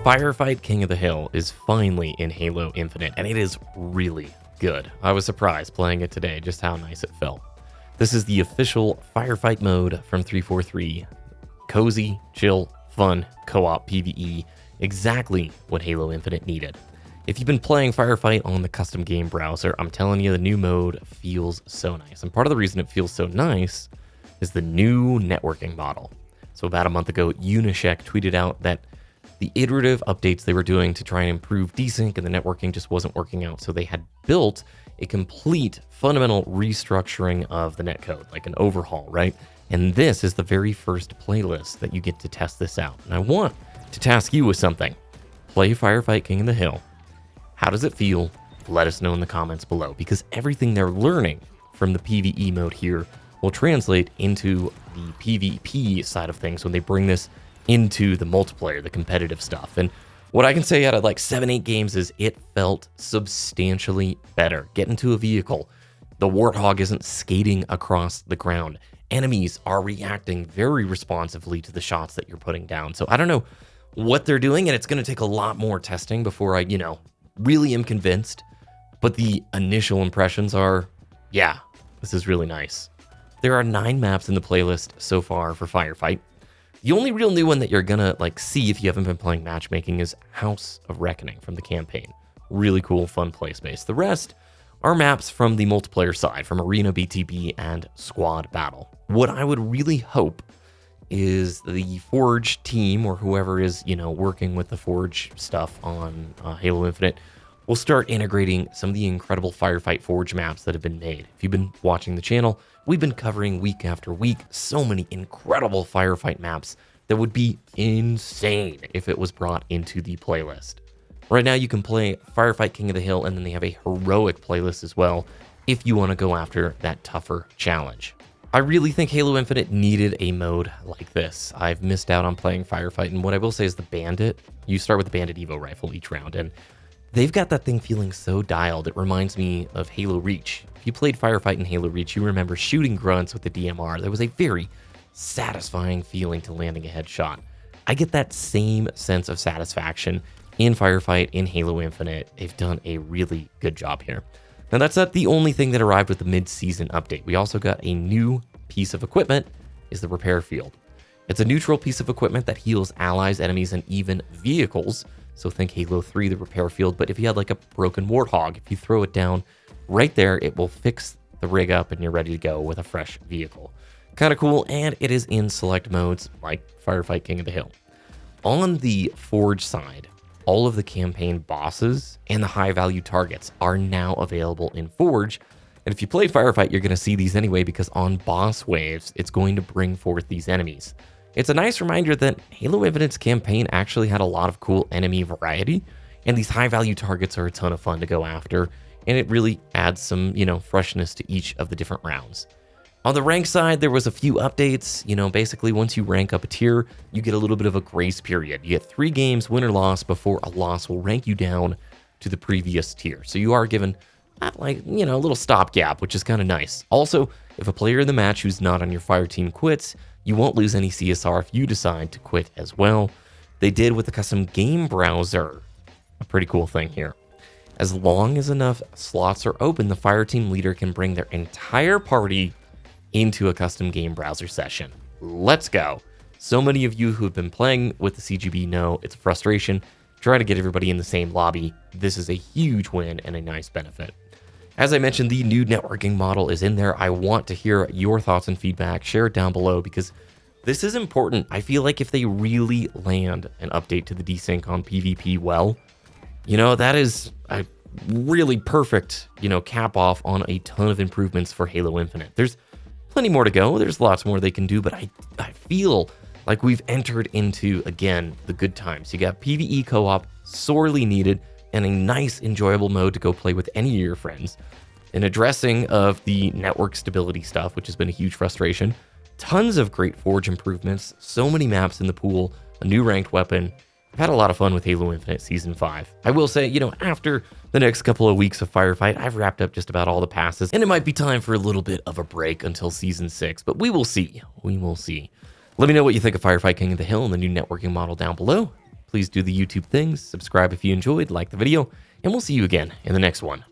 Firefight King of the Hill is finally in Halo Infinite, and it is really good. I was surprised playing it today just how nice it felt. This is the official Firefight mode from 343. Cozy, chill, fun, co-op PvE, exactly what Halo Infinite needed. If you've been playing Firefight on the custom game browser, I'm telling you, the new mode feels so nice. And part of the reason it feels so nice is the new networking model. So about a month ago, Unisec tweeted out that the iterative updates they were doing to try and improve desync and the networking just wasn't working out. So they had built a complete fundamental restructuring of the netcode, like an overhaul, right? And this is the very first playlist that you get to test this out. And I want to task you with something. Play Firefight King of the Hill. How does it feel? Let us know in the comments below, because everything they're learning from the PvE mode here will translate into the PvP side of things when they bring this into the multiplayer, the competitive stuff. And what I can say out of like 7-8 games is it felt substantially better. Get into a vehicle. The Warthog isn't skating across the ground. Enemies are reacting very responsively to the shots that you're putting down. So I don't know what they're doing, and it's going to take a lot more testing before I, really am convinced. But the initial impressions are, yeah, this is really nice. There are 9 maps in the playlist so far for Firefight. The only real new one that you're gonna see if you haven't been playing matchmaking is House of Reckoning from the campaign. Really cool, fun play space. The rest are maps from the multiplayer side, from Arena, BTB, and Squad Battle. What I would really hope is the Forge team, or whoever is, working with the Forge stuff on Halo Infinite, will start integrating some of the incredible Firefight Forge maps that have been made. If you've been watching the channel, we've been covering week after week so many incredible Firefight maps that would be insane if it was brought into the playlist. Right now you can play Firefight King of the Hill, and then they have a heroic playlist as well if you want to go after that tougher challenge. I really think Halo Infinite needed a mode like this. I've missed out on playing Firefight, and what I will say is the Bandit, you start with the Bandit Evo rifle each round, and they've got that thing feeling so dialed. It reminds me of Halo Reach. If you played Firefight in Halo Reach, you remember shooting grunts with the DMR. There was a very satisfying feeling to landing a headshot. I get that same sense of satisfaction in Firefight in Halo Infinite. They've done a really good job here. Now, that's not the only thing that arrived with the mid-season update. We also got a new piece of equipment, is the repair field. It's a neutral piece of equipment that heals allies, enemies, and even vehicles. So think Halo 3, the repair field, but if you had like a broken Warthog, if you throw it down right there, it will fix the rig up and you're ready to go with a fresh vehicle. Kind of cool, and it is in select modes like Firefight King of the Hill. On the Forge side, all of the campaign bosses and the high-value targets are now available in Forge. And if you play Firefight, you're going to see these anyway, because on boss waves, it's going to bring forth these enemies. It's a nice reminder that Halo Infinite's campaign actually had a lot of cool enemy variety, and these high-value targets are a ton of fun to go after, and it really adds some, freshness to each of the different rounds. On the rank side, there was a few updates. Basically, once you rank up a tier, you get a little bit of a grace period. You get 3 games, win or loss, before a loss will rank you down to the previous tier. So you are given, a little stopgap, which is kind of nice. Also, if a player in the match who's not on your fire team quits, you won't lose any CSR if you decide to quit as well. They did with the custom game browser. A pretty cool thing here. As long as enough slots are open, the fire team leader can bring their entire party into a custom game browser session. Let's go. So many of you who have been playing with the CGB know it's a frustration trying to get everybody in the same lobby. This is a huge win and a nice benefit. As I mentioned, the new networking model is in there. I want to hear your thoughts and feedback. Share it down below, because this is important. I feel like if they really land an update to the desync on PvP well, that is a really perfect, cap off on a ton of improvements for Halo Infinite. There's plenty more to go. There's lots more they can do, but I feel like we've entered into, again, the good times. You got PvE co-op, sorely needed, and a nice, enjoyable mode to go play with any of your friends. An addressing of the network stability stuff, which has been a huge frustration. Tons of great Forge improvements, so many maps in the pool, a new ranked weapon. I've had a lot of fun with Halo Infinite Season 5. I will say, after the next couple of weeks of Firefight, I've wrapped up just about all the passes, and it might be time for a little bit of a break until Season 6, but we will see. We will see. Let me know what you think of Firefight King of the Hill and the new networking model down below. please do the YouTube things, subscribe if you enjoyed, like the video, and we'll see you again in the next one.